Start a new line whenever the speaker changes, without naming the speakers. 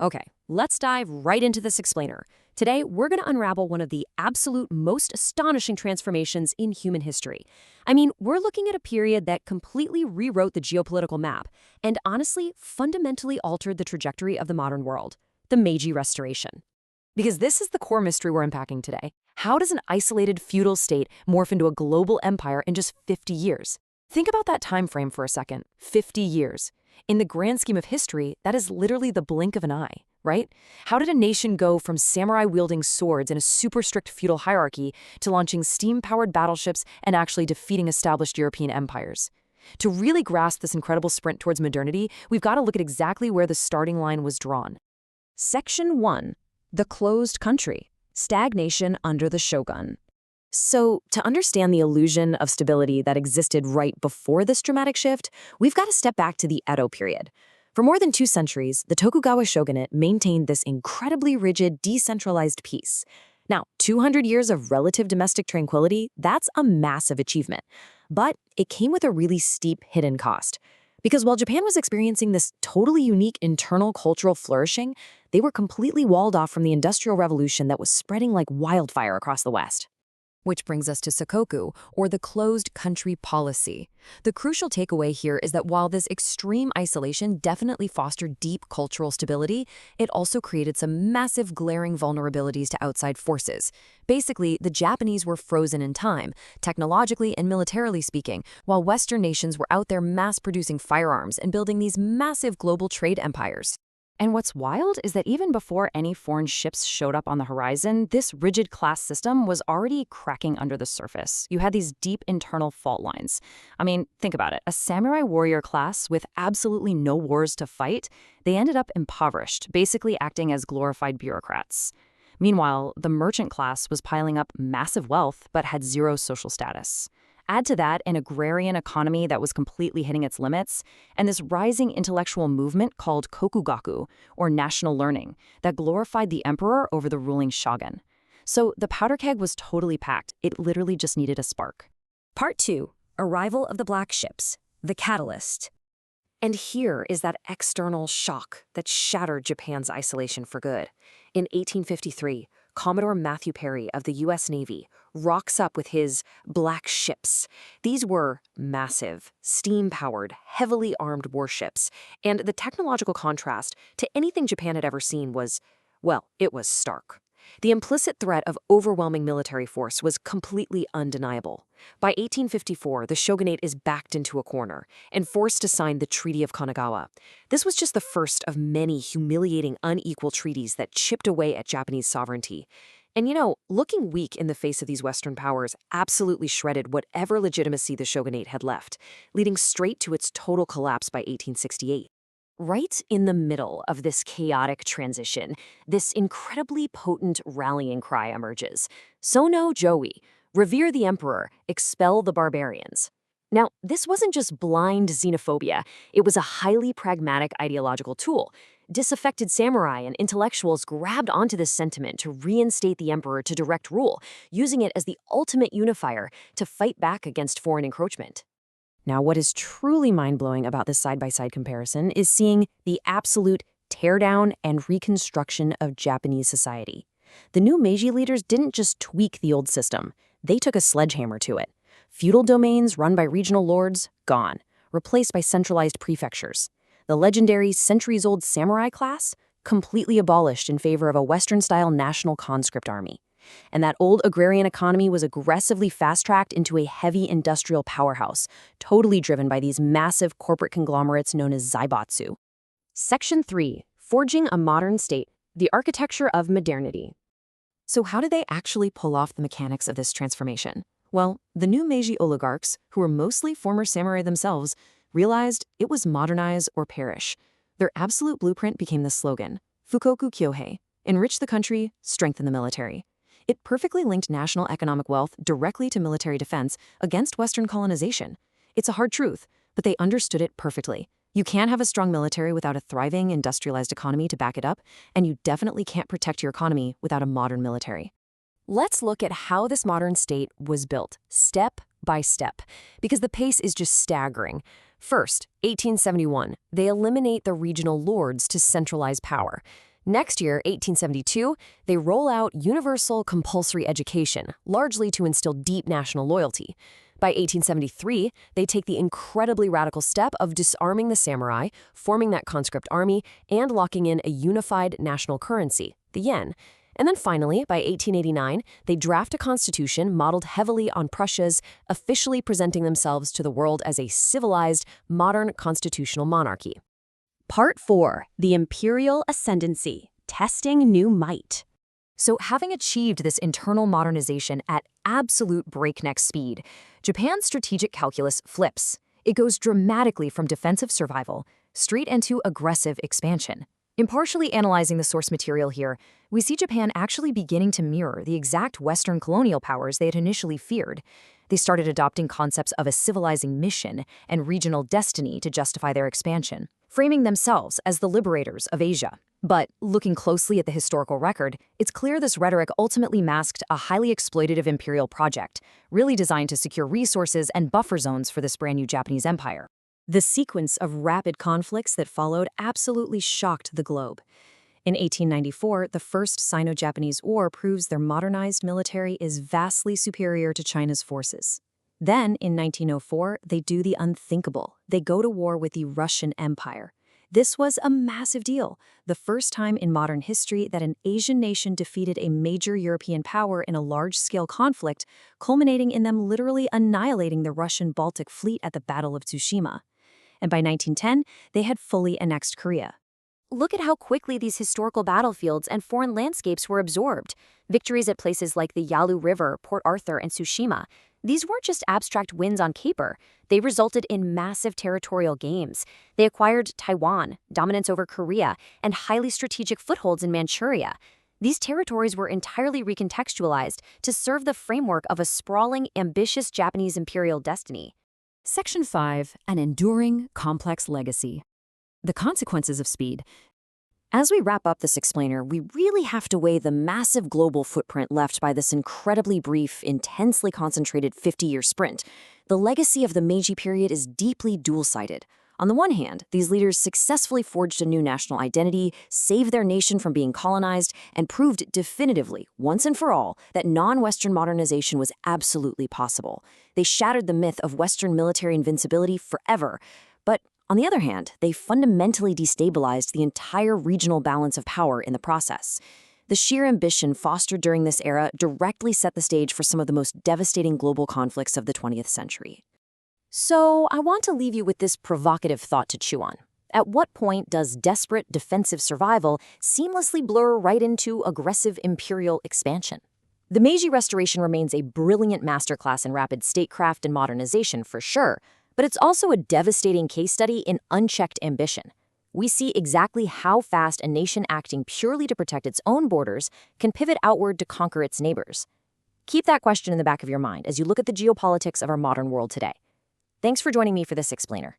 Okay, let's dive right into this explainer. Today, we're going to unravel one of the absolute most astonishing transformations in human history. I mean, we're looking at a period that completely rewrote the geopolitical map and honestly, fundamentally altered the trajectory of the modern world, the Meiji Restoration. Because this is the core mystery we're unpacking today. How does an isolated feudal state morph into a global empire in just 50 years? Think about that time frame for a second, 50 years. In the grand scheme of history, that is literally the blink of an eye, right? How did a nation go from samurai-wielding swords in a super strict feudal hierarchy to launching steam-powered battleships and actually defeating established European empires? To really grasp this incredible sprint towards modernity, we've got to look at exactly where the starting line was drawn. Section 1. The closed country. Stagnation under the shogun. So, to understand the illusion of stability that existed right before this dramatic shift, we've got to step back to the Edo period. For more than 2 centuries, the Tokugawa shogunate maintained this incredibly rigid, decentralized peace. Now, 200 years of relative domestic tranquility, that's a massive achievement. But it came with a really steep hidden cost. Because while Japan was experiencing this totally unique internal cultural flourishing, they were completely walled off from the Industrial Revolution that was spreading like wildfire across the West. Which brings us to Sakoku, or the closed country policy. The crucial takeaway here is that while this extreme isolation definitely fostered deep cultural stability, it also created some massive glaring vulnerabilities to outside forces. Basically, the Japanese were frozen in time, technologically and militarily speaking, while Western nations were out there mass-producing firearms and building these massive global trade empires. And what's wild is that even before any foreign ships showed up on the horizon, this rigid class system was already cracking under the surface. You had these deep internal fault lines. I mean, think about it. A samurai warrior class with absolutely no wars to fight, they ended up impoverished, basically acting as glorified bureaucrats. Meanwhile, the merchant class was piling up massive wealth but had zero social status. Add to that an agrarian economy that was completely hitting its limits, and this rising intellectual movement called kokugaku, or national learning, that glorified the emperor over the ruling shogun. So the powder keg was totally packed. It literally just needed a spark. Part 2. Arrival of the black ships, the catalyst. And here is that external shock that shattered Japan's isolation for good. In 1853, Commodore Matthew Perry of the U.S. Navy rocks up with his black ships. These were massive, steam-powered, heavily armed warships, and the technological contrast to anything Japan had ever seen was, well, it was stark. The implicit threat of overwhelming military force was completely undeniable. By 1854, the shogunate is backed into a corner and forced to sign the Treaty of Kanagawa. This was just the first of many humiliating, unequal treaties that chipped away at Japanese sovereignty. And looking weak in the face of these Western powers absolutely shredded whatever legitimacy the shogunate had left, leading straight to its total collapse by 1868. Right in the middle of this chaotic transition, this incredibly potent rallying cry emerges. Sono Joey, revere the emperor, expel the barbarians. Now, this wasn't just blind xenophobia, it was a highly pragmatic ideological tool. Disaffected samurai and intellectuals grabbed onto this sentiment to reinstate the emperor to direct rule, using it as the ultimate unifier to fight back against foreign encroachment. Now, what is truly mind-blowing about this side-by-side comparison is seeing the absolute teardown and reconstruction of Japanese society. The new Meiji leaders didn't just tweak the old system, they took a sledgehammer to it. Feudal domains run by regional lords, gone, replaced by centralized prefectures. The legendary centuries-old samurai class, completely abolished in favor of a Western-style national conscript army. And that old agrarian economy was aggressively fast-tracked into a heavy industrial powerhouse, totally driven by these massive corporate conglomerates known as zaibatsu. Section 3. Forging a modern state, the architecture of modernity. So how did they actually pull off the mechanics of this transformation? Well, the new Meiji oligarchs, who were mostly former samurai themselves, realized it was modernize or perish. Their absolute blueprint became the slogan, Fukoku Kyohei, enrich the country, strengthen the military. It perfectly linked national economic wealth directly to military defense against Western colonization. It's a hard truth, but they understood it perfectly. You can't have a strong military without a thriving industrialized economy to back it up, and you definitely can't protect your economy without a modern military. Let's look at how this modern state was built, step by step, because the pace is just staggering. First, 1871, they eliminate the regional lords to centralize power. Next year, 1872, they roll out universal compulsory education, largely to instill deep national loyalty. By 1873, they take the incredibly radical step of disarming the samurai, forming that conscript army, and locking in a unified national currency, the yen. And then finally, by 1889, they draft a constitution modeled heavily on Prussia's, officially presenting themselves to the world as a civilized, modern constitutional monarchy.
Part 4. The Imperial Ascendancy. Testing New Might.
So having achieved this internal modernization at absolute breakneck speed, Japan's strategic calculus flips. It goes dramatically from defensive survival straight into aggressive expansion. Impartially analyzing the source material here, we see Japan actually beginning to mirror the exact Western colonial powers they had initially feared. They started adopting concepts of a civilizing mission and regional destiny to justify their expansion, framing themselves as the liberators of Asia. But looking closely at the historical record, it's clear this rhetoric ultimately masked a highly exploitative imperial project, really designed to secure resources and buffer zones for this brand new Japanese empire. The sequence of rapid conflicts that followed absolutely shocked the globe. In 1894, the First Sino-Japanese War proves their modernized military is vastly superior to China's forces. Then, in 1904, they do the unthinkable. They go to war with the Russian Empire. This was a massive deal, the first time in modern history that an Asian nation defeated a major European power in a large-scale conflict, culminating in them literally annihilating the Russian Baltic Fleet at the Battle of Tsushima. And by 1910, they had fully annexed Korea. Look at how quickly these historical battlefields and foreign landscapes were absorbed. Victories at places like the Yalu River, Port Arthur, and Tsushima. These weren't just abstract wins on paper. They resulted in massive territorial gains. They acquired Taiwan, dominance over Korea, and highly strategic footholds in Manchuria. These territories were entirely recontextualized to serve the framework of a sprawling, ambitious Japanese imperial destiny. Section 5. An enduring, complex legacy. The consequences of speed. As we wrap up this explainer, we really have to weigh the massive global footprint left by this incredibly brief, intensely concentrated 50-year sprint. The legacy of the Meiji period is deeply dual-sided. On the one hand, these leaders successfully forged a new national identity, saved their nation from being colonized, and proved definitively, once and for all, that non-Western modernization was absolutely possible. They shattered the myth of Western military invincibility forever. But on the other hand, they fundamentally destabilized the entire regional balance of power in the process. The sheer ambition fostered during this era directly set the stage for some of the most devastating global conflicts of the 20th century. So, I want to leave you with this provocative thought to chew on. At what point does desperate defensive survival seamlessly blur right into aggressive imperial expansion? The Meiji Restoration remains a brilliant masterclass in rapid statecraft and modernization for sure, but it's also a devastating case study in unchecked ambition. We see exactly how fast a nation acting purely to protect its own borders can pivot outward to conquer its neighbors. Keep that question in the back of your mind as you look at the geopolitics of our modern world today. Thanks for joining me for this explainer.